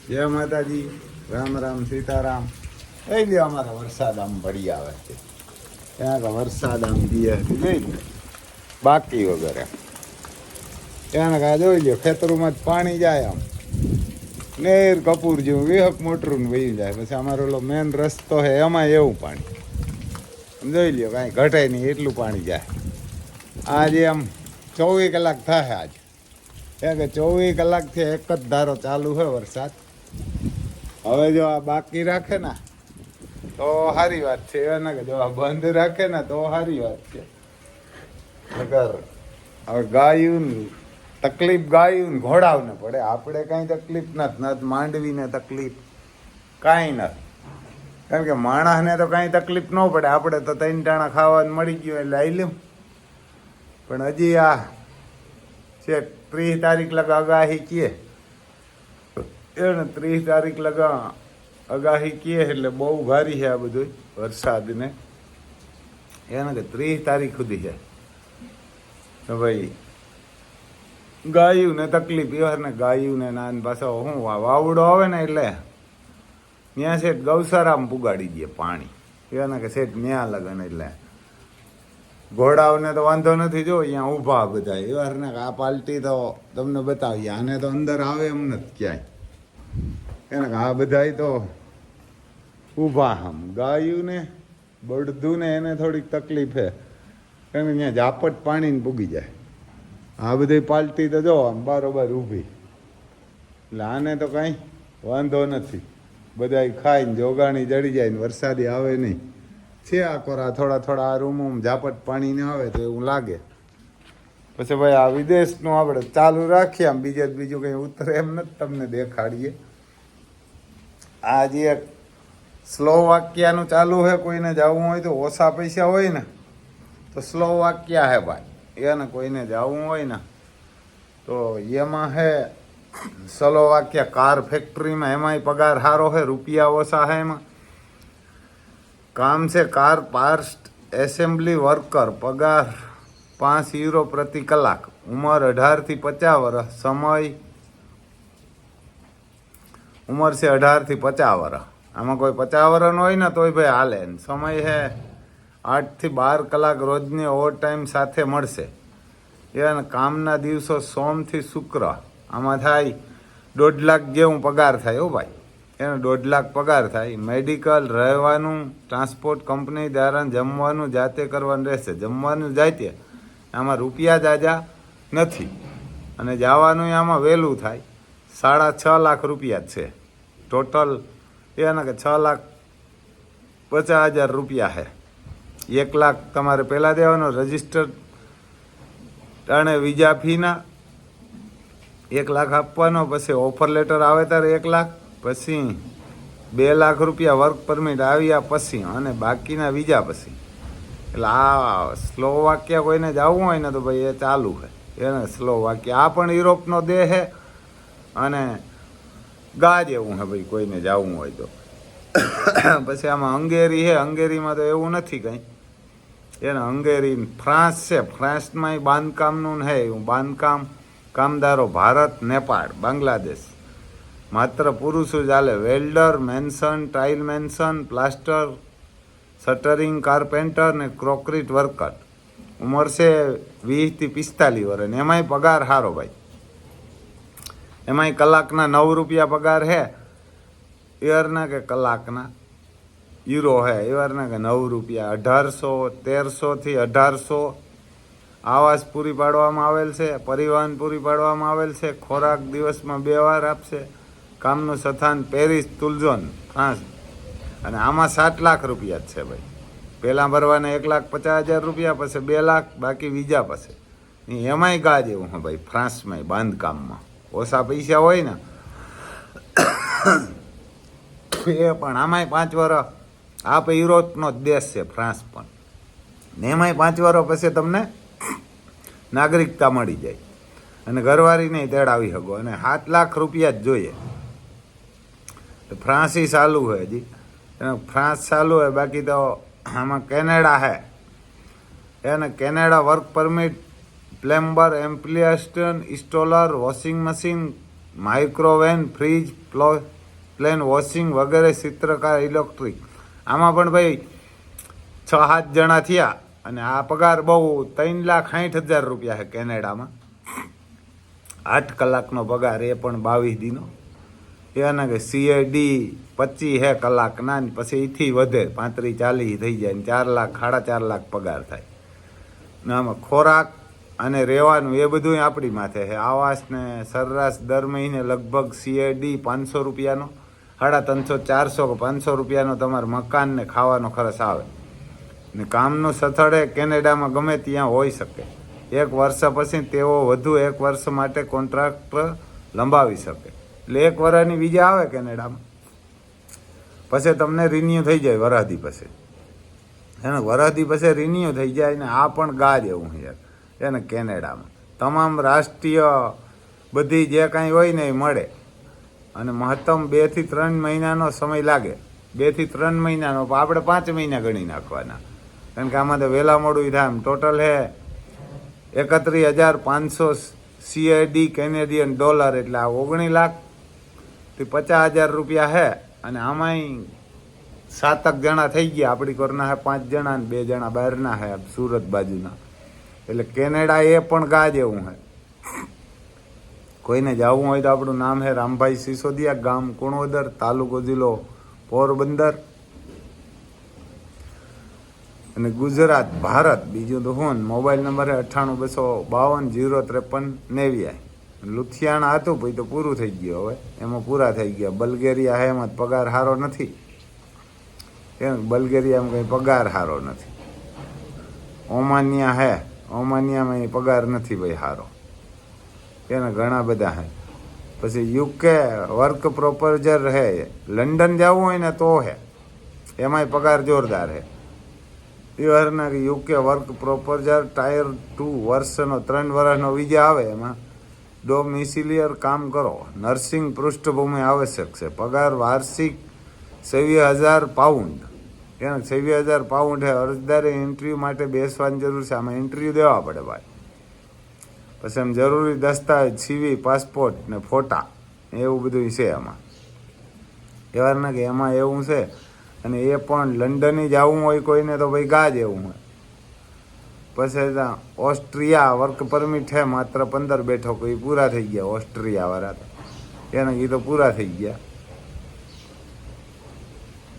જય માતાજી, રામ રામ સીતારામ. લઈ લ્યો, અમારે વરસાદ આમ પડી આવે છે. ત્યાં વરસાદ આમ દીએ લઈ લ્યો, બાકી વગેરે ત્યાં કા જોઈ લ્યો, ખેતરોમાં જ પાણી જાય આમ નેર કપૂર જેવું વિહક મોટરું વહી જાય. પછી અમારો ઓલો મેન રસ્તો છે એમાં એવું પાણી જોઈ લ્યો, કાંઈ ઘટે નહીં એટલું પાણી જાય. આજે આમ 24 કલાક થાય આજ, કારણ કે 24 કલાકથી એક જ ધારો ચાલુ હોય વરસાદ. હવે જો આ બાકી રાખે ને તો સારી વાત છે, એના કે જો આ બંધ રાખે ને તો સારી વાત છે. અગર હવે ગાયું તકલીફ ગાયું ઘોડાવને પડે, આપણે કાંઈ તકલીફ નથી, માંડવીને તકલીફ કાંઈ નથી, કારણ કે માણસને તો કાંઈ તકલીફ ન પડે. આપણે તો 3 ટાણા ખાવાનું મળી ગયું એટલે આવી લ્યું. પણ હજી આ છે 30 તારીખ લગા આગાહી કીએ એને 30 તારીખ લગા આગાહી કીએ એટલે બહુ ભારી છે આ બધું વરસાદને. એને કે 30 તારીખ સુધી છે તો ભાઈ ગાયું ને તકલીફ એવા ને ગાયું ને નાન પાછો શું વાવડો આવે ને એટલે ત્યાં શેઠ ગૌશાળામાં પુગાડી દે પાણી. એને કે શેઠ ન્યા લગન એટલે ઘોડાઓને તો વાંધો નથી. જો અહીંયા ઊભા બધા એવા ને આ પાલટી તો તમને બતાવીએ, આને તો અંદર આવે એમ નથી ક્યાંય. એને આ બધા તો ઊભા આમ ગાયું ને બળદું ને એને થોડીક તકલીફ છે, કારણ કે ત્યાં ઝાપટ પાણીને પૂગી જાય. આ બધી પાલટી તો જો આમ બરોબર ઊભી, એટલે આને તો કાંઈ વાંધો નથી. બધા ખાઈને જોગાણી જડી જાય ને વરસાદી આવે નહીં. છે આ કોરા થોડા થોડા આ રૂમમાં ઝાપટ પાણી ને આવે તો એવું લાગે. પછી ભાઈ આ વિદેશનું આપણે ચાલુ રાખીએ આમ બીજું કંઈ ઉતરે એમ નથી, તમને દેખાડીએ. આ જે સ્લોવાકિયાનું ચાલુ છે, કોઈને જવું હોય તો ઓછા પૈસા હોય ને તો સ્લોવાકિયા હે ભાઈ. એને કોઈને જવું હોય ને તો એમાં હે સ્લોવાકિયા કાર ફેક્ટરીમાં, એમાંય પગાર સારો છે, રૂપિયા ઓછા છે. એમાં કામ છે કાર પાર્ટ્સ એસેમ્બલી વર્કર, પગાર €5 પ્રતિ કલાક, ઉંમર 18 થી 50 વર્ષ, સમય ઉંમર છે 18 થી 50 વર્ષ. આમાં કોઈ 50 વર્ષનો હોય ને તોય ભાઈ હાલે. સમય છે 8 થી 12 કલાક રોજની ઓવર ટાઈમ સાથે મળશે. એને કામના દિવસો સોમ થી શુક્ર. આમાં થાય 1.5 લાખ જેવું પગાર થાય. હો ભાઈ, એને 1.5 લાખ પગાર થાય. મેડિકલ, રહેવાનું, ટ્રાન્સપોર્ટ કંપની દ્વારા જમવાનું જાતે કરવાનું રહેશે. જમવાનું જાતે, આમાં રૂપિયા જાજા નથી. અને જવાનું આમાં વહેલું થાય. 6.5 લાખ રૂપિયા જ છે ટોટલ. એના કે 6,50,000 રૂપિયા છે. 1 લાખ તમારે પહેલાં દેવાનો રજિસ્ટર અને વિઝા ફીના 1 લાખ આપવાનો. પછી ઓફર લેટર આવે ત્યારે 1 લાખ, પછી 2 લાખ રૂપિયા વર્ક પરમિટ આવ્યા પછી, અને બાકીના વિઝા પછી. એટલે આ સ્લોવાકિયા કોઈને જવું હોય ને તો ભાઈ એ ચાલુ છે. એને સ્લોવાકિયા આ પણ યુરોપનો દેશ છે અને ગા જેવું છે ભાઈ કોઈને જવું હોય તો. પછી આમાં હંગેરી છે. હંગેરીમાં તો એવું નથી કંઈ. એને હંગેરી ફ્રાન્સ છે. ફ્રાન્સમાં બાંધકામનું છે, એવું બાંધકામ કામદારો ભારત, નેપાળ, બાંગ્લાદેશ માત્ર પુરુષો ચાલે. Welder, mason, tile mason, plaster, shuttering, carpenter ને ક્રોકરીટ વર્કર. ઉંમર છે 20 થી 45 વર્ષ. એમાંય પગાર સારો ભાઈ. એમાંય કલાકના ₹9 પગાર છે. એવારના કે કલાકના યુરો છે. એવારના કે ₹9, 1800 થી 1800. આવાસ પૂરી પાડવામાં આવેલ છે. પરિવહન પૂરી પાડવામાં આવેલ છે. ખોરાક દિવસમાં 2 વાર આપશે. કામનું સ્થાન પેરિસ, તુલઝોન, ફ્રાન્સ. અને આમાં 7 લાખ રૂપિયા જ છે ભાઈ. પહેલાં ભરવાના 1,50,000 રૂપિયા, પછી 2 લાખ, બાકી વિઝા પછી. એમાંય ગા જેવું હા ભાઈ. ફ્રાન્સમાંય બાંધકામમાં ઓછા પૈસા હોય ને એ પણ આમાંય 5 વર્ષ. આ પણ યુરોપનો જ દેશ છે ફ્રાન્સ પણ. ને એમાંય 5 વર્ષ પછી તમને નાગરિકતા મળી જાય અને ઘરવાળી નહીં તેડાવી શકો. અને 7 લાખ રૂપિયા જ જોઈએ. ફ્રાન્સી ચાલુ હોય હજી, ફ્રાન્સ ચાલુ હોય. બાકી તો આમાં કેનેડા છે. એને કેનેડા વર્ક પરમિટ, પ્લેમ્બર, એમ્પ્લિયસ્ટન, installer, washing machine, microwave, fridge, પ્લેન વોશિંગ વગેરે ચિત્રકાર ઇલેક્ટ્રિક. આમાં પણ ભાઈ 6-7 જણા થયા અને આ પગાર બહુ 3,60,000 રૂપિયા છે કેનેડામાં. 8 કલાકનો પગાર, એ પણ 22 દીનો. એના કે સીએડી 25 હે કલાકના, ને પછી એથી વધે 35-40 થઈ જાય ને 4 લાખ 4.5 લાખ પગાર થાય. ને આમાં ખોરાક અને રહેવાનું એ બધું આપણી માથે છે. આવાસ ને સરેરાશ દર મહિને લગભગ સીએડી 500 રૂપિયાનો, 350, 400 કે 500 રૂપિયાનો તમારે મકાન ને ખાવાનો ખર્ચ આવે. ને કામનું સ્થળે કેનેડામાં ગમે ત્યાં હોઈ શકે. 1 વર્ષ પછી તેઓ વધુ 1 વર્ષ માટે કોન્ટ્રાક્ટ લંબાવી શકે. એટલે 1 વર્ષની વિઝા આવે કેનેડામાં, પછી તમને રિન્યુ થઈ જાય વરહદી પછી. એને વરહદી પછી રિન્યુ થઈ જાય. ને આ પણ ગાજ એવું યાર એને કેનેડામાં તમામ રાષ્ટ્રીય બધી જે કાંઈ હોય ને એ મળે. અને મહત્તમ 2 થી 3 મહિનાનો સમય લાગે. 2 થી 3 મહિનાનો, આપણે 5 મહિના ગણી નાખવાના, કારણ કે આમાં તો વહેલા મોડું થાય. આમ ટોટલ હે 31,500 સીએડી કેનેડિયન ડોલર, એટલે આ 19 લાખ થી 50,000 રૂપિયા હે. અને આમાંય 7 જણા થઈ ગયા. આપણી કોરના હે 5 જણા ને 2 જણા બહારના હે સુરત બાજુના. એટલે કેનેડા એ પણ ગાજ એવું હે. કોઈને જવું હોય તો આપણું નામ છે રામભાઈ સિસોદિયા, ગામ કુણોદર, તાલુકો જિલ્લો પોરબંદર, અને ગુજરાત, ભારત. બીજું તો હું મોબાઈલ નંબર છે 98-252-053-99. લુધિયાણા હતું ભાઈ તો પૂરું થઈ ગયું, હવે એમાં પૂરા થઈ ગયા. બલ્ગેરિયા હે, એમાં પગાર સારો નથી. એમ બલ્ગેરિયામાં કંઈ પગાર સારો નથી. ઓમાનિયા હે, ઓમાનિયામાં પગાર નથી ભાઈ સારો. એના ઘણા બધા હે. પછી યુકે વર્ક પ્રોપોઝર હે. લંડન જવું હોય ને તો હે, એમાંય પગાર જોરદાર હે. ના યુકે વર્ક પ્રોપોઝર ટાયર 2 વર્ષનો 3 વર્ષનો વિઝા આવે. એમાં ડોમિસિલિયર કામ કરો. નર્સિંગ પૃષ્ઠભૂમિ આવશ્યક છે. પગાર વાર્ષિક 26,000 પાઉન્ડ. એને 26,000 પાઉન્ડ હે. અરજદારે ઇન્ટરવ્યૂ માટે બેસવાની જરૂર છે. આમાં ઇન્ટરવ્યૂ દેવા પડે ભાઈ. પછી એમ જરૂરી દસ્તાવેજ, સીવી, પાસપોર્ટ ને ફોટા, એવું બધું છે આમાં. એવા ના કે એમાં એવું છે. અને એ પણ લંડનની જવું હોય કોઈને તો ભાઈ ગાજ એવું હોય. પછી ત્યાં ઓસ્ટ્રિયા વર્ક પરમિટ છે, માત્ર 15 બેઠકો, એ પૂરા થઈ ગયા ઓસ્ટ્રિયાવાળા તો. એના એ તો પૂરા થઈ ગયા.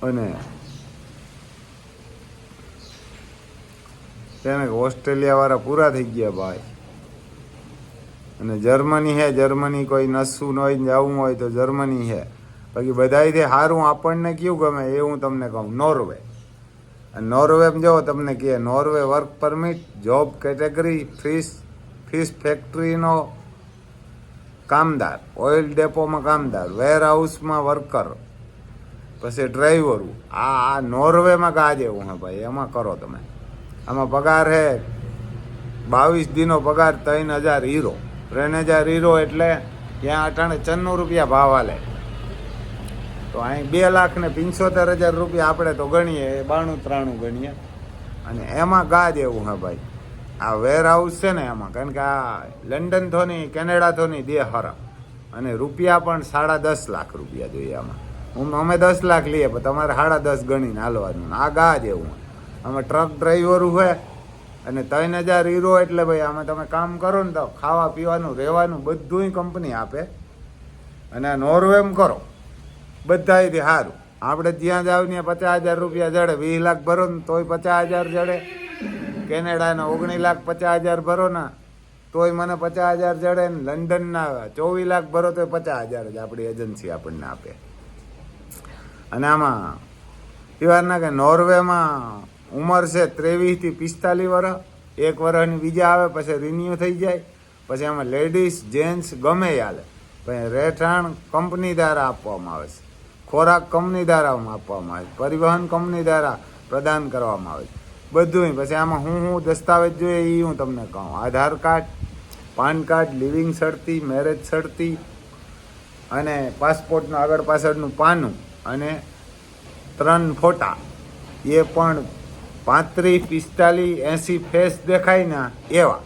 અને એને ઓસ્ટ્રેલિયાવાળા પૂરા થઈ ગયા ભાઈ. અને જર્મની હે. જર્મની કોઈ નસવું હોય જવું હોય તો જર્મની હે. બાકી બધાથી સારું આપણને કયું ગમે એ હું તમને કહું, નોર્વે. નોર્વેમાં જો તમને કહે Norway work permit, job category fish ફેક્ટરીનો કામદાર, ઓઇલ ડેપોમાં કામદાર, વેર હાઉસમાં વર્કર, પછી ડ્રાઈવરું. આ નોર્વેમાં ગાજ એવું હે ભાઈ, એમાં કરો તમે. આમાં પગાર હે 22 દીનો પગાર 3,000 હીરો. 3,000 હીરો એટલે ત્યાં 94 રૂપિયા ભાવ આલે. તો અહીં 2,75,000 રૂપિયા આપણે તો ગણીએ, 92-93 ગણીએ. અને એમાં ગાજ એવું હે ભાઈ. આ વેર હાઉસ છે ને એમાં, કારણ કે આ લંડન થોની કેનેડા થોની દે હરા. અને રૂપિયા પણ 10.5 લાખ રૂપિયા જોઈએ આમાં. અમે 10 લાખ લઈએ, પણ તમારે 10.5 ગણીને હાલવાનું. આ ગાજ એવું. આમાં ટ્રક ડ્રાઈવર હોય અને 3,000 હીરો, એટલે ભાઈ આમાં તમે કામ કરો ને તો ખાવા પીવાનું રહેવાનું બધું કંપની આપે. અને આ નોર્વેમાં કરો બધાથી સારું. આપણે ત્યાં જાવ ને 50,000 રૂપિયા જડે. 20 લાખ ભરો ને તોય 50,000 જડે. કેનેડાના 19,50,000 ભરો ને તોય મને 50,000 જડે. ને લંડનના 24 લાખ ભરો તોય 50,000 જ આપણી એજન્સી આપણને આપે. અને આમાં એવા ના કે નોર્વેમાં ઉંમર છે 23 થી 45 વર્ષ. 1 વર્ષની વિઝા આવે, પછી રિન્યુ થઈ જાય. પછી આમાં લેડીઝ જેન્ટ્સ ગમે હાલે. પછી રહેઠાણ કંપની દ્વારા આપવામાં આવે છે. ખોરાક કંપની દ્વારા આપવામાં આવે છે. પરિવહન કંપની દ્વારા પ્રદાન કરવામાં આવે છે બધું. પછી આમાં હું દસ્તાવેજ જોઈએ એ હું તમને કહું. આધાર કાર્ડ, પાન કાર્ડ, લિવિંગ સર્ટી, મેરેજ સર્ટી અને પાસપોર્ટનું આગળ પાછળનું પાનું અને 3 ફોટા. એ પણ 35, 45, 80 ફેસ દેખાય ને એવા.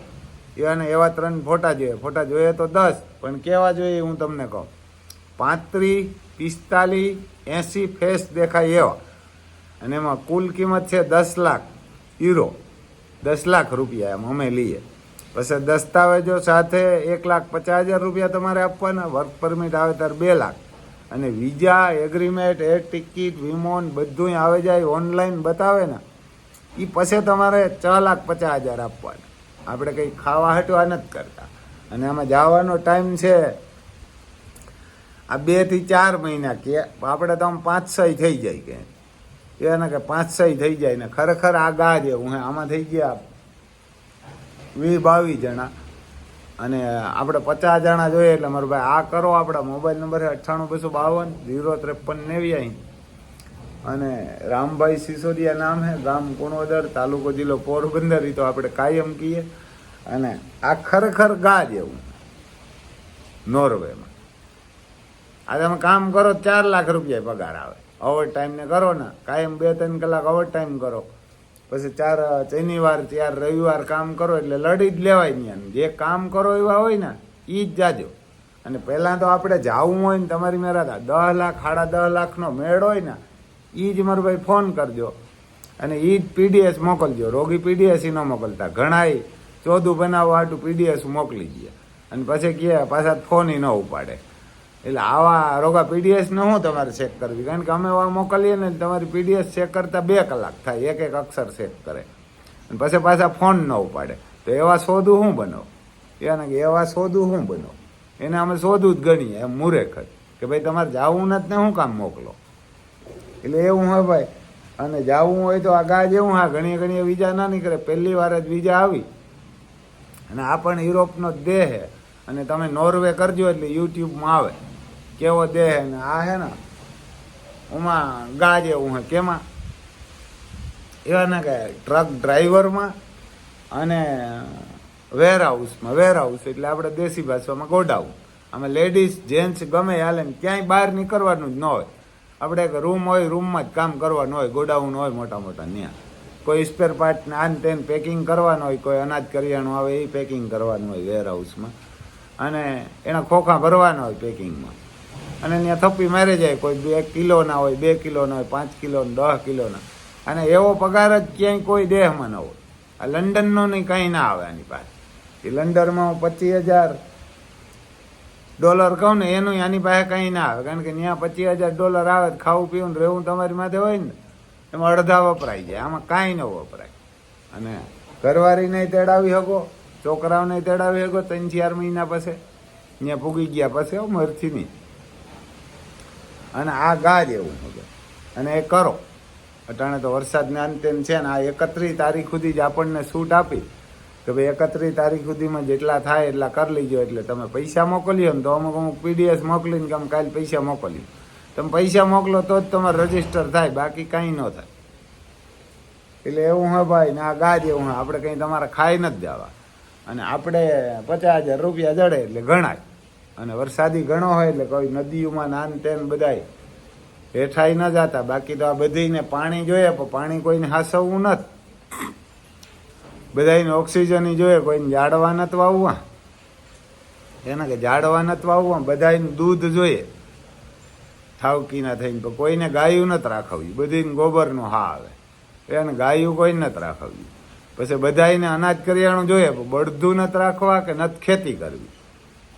અને એવા 3 ફોટા જોઈએ. ફોટા જોઈએ તો 10, પણ કેવા જોઈએ હું તમને કહું. 35, 45, 80 ફેસ દેખાય એવા. અને એમાં કુલ કિંમત છે 10 લાખ યુરો, 10 લાખ રૂપિયા એમ અમે લઈએ. પછી દસ્તાવેજો સાથે 1,50,000 રૂપિયા તમારે આપવાના. વર્ક પરમિટ આવે ત્યારે 2 લાખ. અને વિઝા, એગ્રીમેન્ટ, એર ટિકિટ, વિમોન બધું આવે જાય ઓનલાઈન બતાવે ને, એ પછી તમારે 6,50,000 આપવાના. આપણે કંઈ ખાવા હટવા નથી કરતા. અને આમાં જવાનો ટાઈમ છે આ 2 થી 4 મહિના, કે આપણે તો આમ 5-6 થઈ જાય કે એને કે 5-6 થઈ જાય ને. ખરેખર આ ગા જેવું હે. આમાં થઈ ગયા 20-22 જણા અને આપણે 50 જણા જોઈએ. એટલે મારું ભાઈ આ કરો. આપણા મોબાઈલ નંબર છે 9852 053 અને રામભાઈ સિસોદિયા નામ હે, ગામ કુણોદર, તાલુકો જિલ્લો પોરબંદર. તો આપણે કાયમ કહીએ. અને આ ખરેખર ગા જેવું નોર્વેમાં. આ તમે કામ કરો 4 લાખ રૂપિયા પગાર આવે. ઓવર ટાઈમ ને કરો ને, કાયમ 2-3 કલાક ઓવર ટાઈમ કરો, પછી 4 શનિવાર 4 રવિવાર કામ કરો, એટલે લડી જ લેવાય નહીં. જે કામ કરો એવા હોય ને એ જ જાજો. અને પહેલાં તો આપણે જવું હોય ને, તમારી મેરા 10 લાખ 10.5 લાખનો મેળ હોય ને, એ જ મારો ભાઈ ફોન કરજો અને એ જ પીડીએસ મોકલજો. રોગી પીડીએસ ન મોકલતા. ઘણાય 14 બનાવવા હાટું પીડીએસ મોકલી દે અને પછી કહે પાછા ફોન ન ઉપાડે. એટલે આવા રોગા પીડીએસ ને હું તમારે ચેક કરવી, કારણ કે અમે મોકલીએ ને તમારી પીડીએસ ચેક કરતા 2 કલાક થાય, એક અક્ષર ચેક કરે અને પછી પાછા ફોન ન ઉપાડે. તો એવા શોધું શું બનો? એને કે એવા શોધું શું બનો? એને અમે શોધું જ ગણીએ એમ મૂરેખ કે ભાઈ તમારે જવું નથી ને શું કામ મોકલો. એટલે એવું હોય ભાઈ. અને જવું હોય તો આ ગા જેવું. હા, ઘણી વિઝા ના નીકળે. પહેલી વાર જ વિઝા આવી અને આ પણ યુરોપનો જ દેહ છે. અને તમે નોર્વે કરજો એટલે યુટ્યુબમાં આવે કેવો દેહ. ને આ હે ને એમાં ગા જેવું હે. કેમાં? એવા ને કે ટ્રક ડ્રાઈવરમાં અને વેરહાઉસમાં. વેરહાઉસ એટલે આપણે દેશી ભાષામાં ગોડાઉન. આમાં લેડીઝ જેન્ટ્સ ગમે હાલે ને, ક્યાંય બહાર નીકળવાનું જ ન હોય. આપણે એક રૂમ હોય, રૂમમાં જ કામ કરવાનું હોય. ગોડાઉન હોય મોટા મોટા. ત્યાં કોઈ સ્પેર પાર્ટ આન તેન પેકિંગ કરવાનું હોય, કોઈ અનાજ કરિયાણું આવે એ પેકિંગ કરવાનું હોય વેરહાઉસમાં. અને એના ખોખા ભરવાના હોય પેકિંગમાં. અને ત્યાં થપ્પી મારી જાય. કોઈ 1 કિલોના હોય, 2 કિલોના હોય, 5 કિલોના, 10 કિલોના. અને એવો પગાર જ ક્યાંય કોઈ દેહમાં ન હોય. આ લંડનનો નહીં કંઈ ના આવે આની પાસે. એ લંડનમાં $25,000 કહું ને, એનું આની પાસે કંઈ ના આવે. કારણ કે ત્યાં $25,000 આવે, ખાવું પીવું ને રહેવું તમારી માથે હોય ને, એમાં અડધા વપરાઈ જાય. આમાં કાંઈ ન વપરાય. અને ઘરવાળી નહીં તેડાવી શકો, છોકરાઓને તેડાવી શકો. 3-4 મહિના પછી ત્યાં પૂગી ગયા પછી મરથી નહીં. અને આ ગા જેવું હવે. અને એ કરો. અટાણે તો વરસાદને અંતે છે ને, આ 31 તારીખ સુધી જ આપણને છૂટ આપી કે ભાઈ 31 તારીખ સુધીમાં જેટલા થાય એટલા કરી લીજો. એટલે તમે પૈસા મોકલ્યો ને તો અમુક પીડીએસ મોકલીને કે અમે કાલે પૈસા મોકલ્યું. તમે પૈસા મોકલો તો જ તમારે રજીસ્ટર થાય, બાકી કાંઈ ન થાય. એટલે એવું હોય ભાઈ. ને આ ગા જેવું હોય. આપણે કંઈ તમારે ખાઈ નથી જવા. અને આપણે 50,000 રૂપિયા જડે એટલે ગણાય. અને વરસાદી ઘણો હોય એટલે કોઈ નદીઓમાં નાન તેન બધાય હેઠાઈ ન જતા. બાકી તો આ બધીને પાણી જોઈએ, પણ પાણી કોઈને હાસવવું નથી. બધાને ઓક્સિજન જોઈએ. કોઈને ઝાડવા નથી વાવવા. એના કે ઝાડવા નથી વાવવા. બધાને દૂધ જોઈએ ઠાવકીના થઈને. તો કોઈને ગાયું નથી રાખવી. બધીને ગોબરનો હા આવે. એને ગાયું કોઈ નથી રાખવી. પછી બધાને અનાજ કરિયાણું જોઈએ, પણ બળદું નથી રાખવા કે નથી ખેતી કરવી.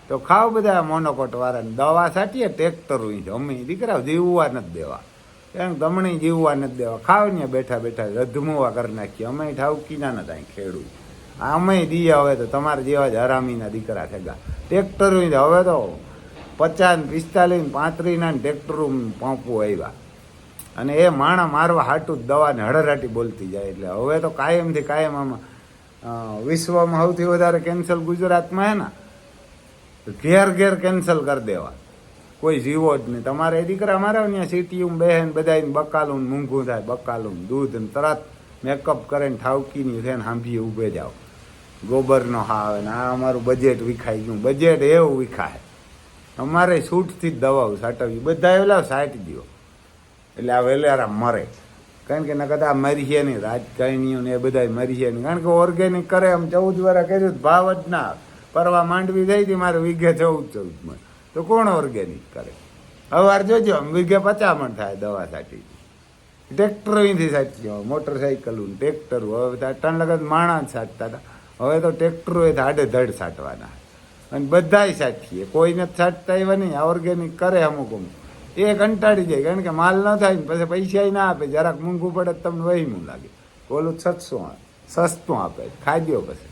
તો ખાવ બધા મોનોકોટ વાળાને દવા છાંટીએ ટ્રેક્ટરું છે. અમે દીકરા જીવવા નથી દેવા. એમ ગમણી જીવવા નથી દેવા. ખાવ ને બેઠા બેઠા રધમુવા કરી નાખીએ. અમે ઠાવકીના નથી ખેડૂત. અમે દઈએ. હવે તો તમારા જેવા જ હરામીના દીકરા થયા. ટ્રેક્ટરું હવે તો 50, 45, 35 ના ટ્રેક્ટરું પંપું આવ્યા. અને એ માણા મારવા હાટું જ દવાને હળરાટી બોલતી જાય. એટલે હવે તો કાયમથી કાયમ આમાં વિશ્વમાં સૌથી વધારે કેન્સલ ગુજરાતમાં હે ને, ઘેર કેન્સલ કરી દેવા. કોઈ જીવો જ નહીં. તમારે દીકરા મારે ત્યાં સિટીયું બેહેન બધાને બકાલું મૂંઘું થાય. બકાલું દૂધ ને તરત મેકઅપ કરીને ઠાવકીની છે ને સાંભળીએ ઊભે જાઓ. ગોબરનો હા આવે ને આ અમારું બજેટ વિખાઈ ગયું. બજેટ એવું વિખાય. અમારે છૂટથી જ દવાઓ સાટવી. બધા એલા સાટી દો એટલે આ વેલેરા મરે. કારણ કે નકર આ મરીએ નહીં, રાજકારણીઓ ને એ બધા મરીએ નહીં. કારણ કે ઓર્ગેનિક કરે એમ 14 વર્ષ કર્યું ભાવ જ ના આવે. પરવા માંડવી થઈ હતી મારે વીઘે 14 માં, તો કોણ ઓર્ગેનિક કરે? હવે જોજો વીઘે 50 મણ થાય દવા છાંટી. ટ્રેક્ટરોથી છાંટી, મોટરસાઇકલ ટ્રેક્ટર, હવે ટન લગત માણસ છાંટતા હતા, હવે તો ટ્રેક્ટરો આડે ધડ છાંટવાના. અને બધાય છાંટીએ, કોઈને છાંટતા એવા નહીં. આ ઓર્ગેનિક કરે અમુક એ કંટાળી જાય, કારણ કે માલ ન થાય ને પછી પૈસા ના આપે. જરાક મોંઘું પડે તમને વહીમું લાગે. ઓલું 700 સસ્તું આપે, ખાઈ દો પછી.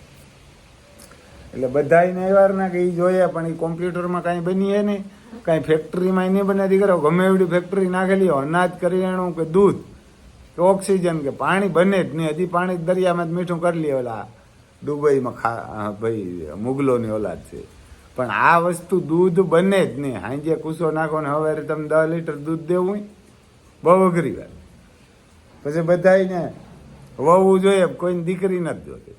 એટલે બધાને એવાર ના કે એ જોઈએ, પણ એ કોમ્પ્યુટરમાં કાંઈ બનીએ નહીં, કાંઈ ફેક્ટરીમાં નહીં બને. દીકરો ગમે એવડી ફેક્ટરી નાખેલી હોય, અનાજ કરિયાણું કે દૂધ કે ઓક્સિજન કે પાણી બને જ નહીં. હજી પાણી દરિયામાં જ મીઠું કરી લે. ઓલા દુબઈમાં ભાઈ મુગલોની ઓલાદ છે, પણ આ વસ્તુ દૂધ બને જ નહીં. હાંજે કૂસો નાખો ને હવે તમે 10 લીટર દૂધ દેવું બહુ અઘરી વાત. પછી બધાને વહવું જોઈએ, કોઈને દીકરી નથી જોતી,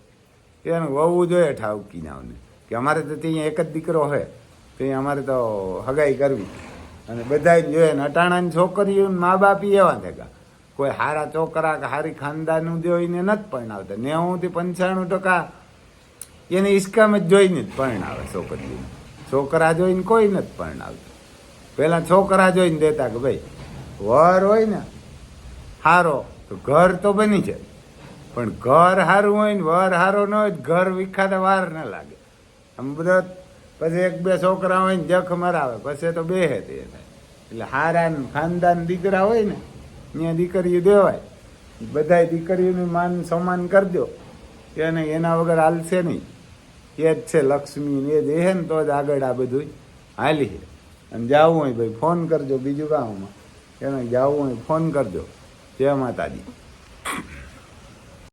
એને વહવું જોઈએ ઠાવકી નાવને. કે અમારે તો ત્યાં એક જ દીકરો હોય, તો અમારે તો હગાઈ કરવી. અને બધા જોઈએ ને અટાણાની છોકરીઓ મા બાપ એવા થયા, કોઈ સારા છોકરા કે સારી ખાનદાનનું જોઈને નથી પરણાવતા. 90 થી 95% એને ઇસ્કામ જ જોઈને જ પરણાવે છોકરીઓને. છોકરા જોઈને કોઈ નથી પરણાવતું. પેલા છોકરા જોઈને દેતા કે ભાઈ વર હોય ને સારો તો ઘર તો બની જાય, પણ ઘર સારું હોય ને વર સારો ન હોય, ઘર વિખાતા વાર ના લાગે. આમ બધા પછી 1-2 છોકરા હોય ને જખ મરાવે, પછી તો બેહે તે થાય. એટલે હારા ખાનદાન દીકરા હોય ને ત્યાં દીકરીઓ દેવાય. બધા દીકરીઓનું માન સન્માન કરજો, એને એના વગર હાલશે નહીં. એ જ છે લક્ષ્મી, એ દેહે ને તો જ આગળ આ બધું હાલી છે. અને જવું હોય ભાઈ ફોન કરજો, બીજું કામમાં એને જવું હોય ફોન કરજો. જય માતાજી.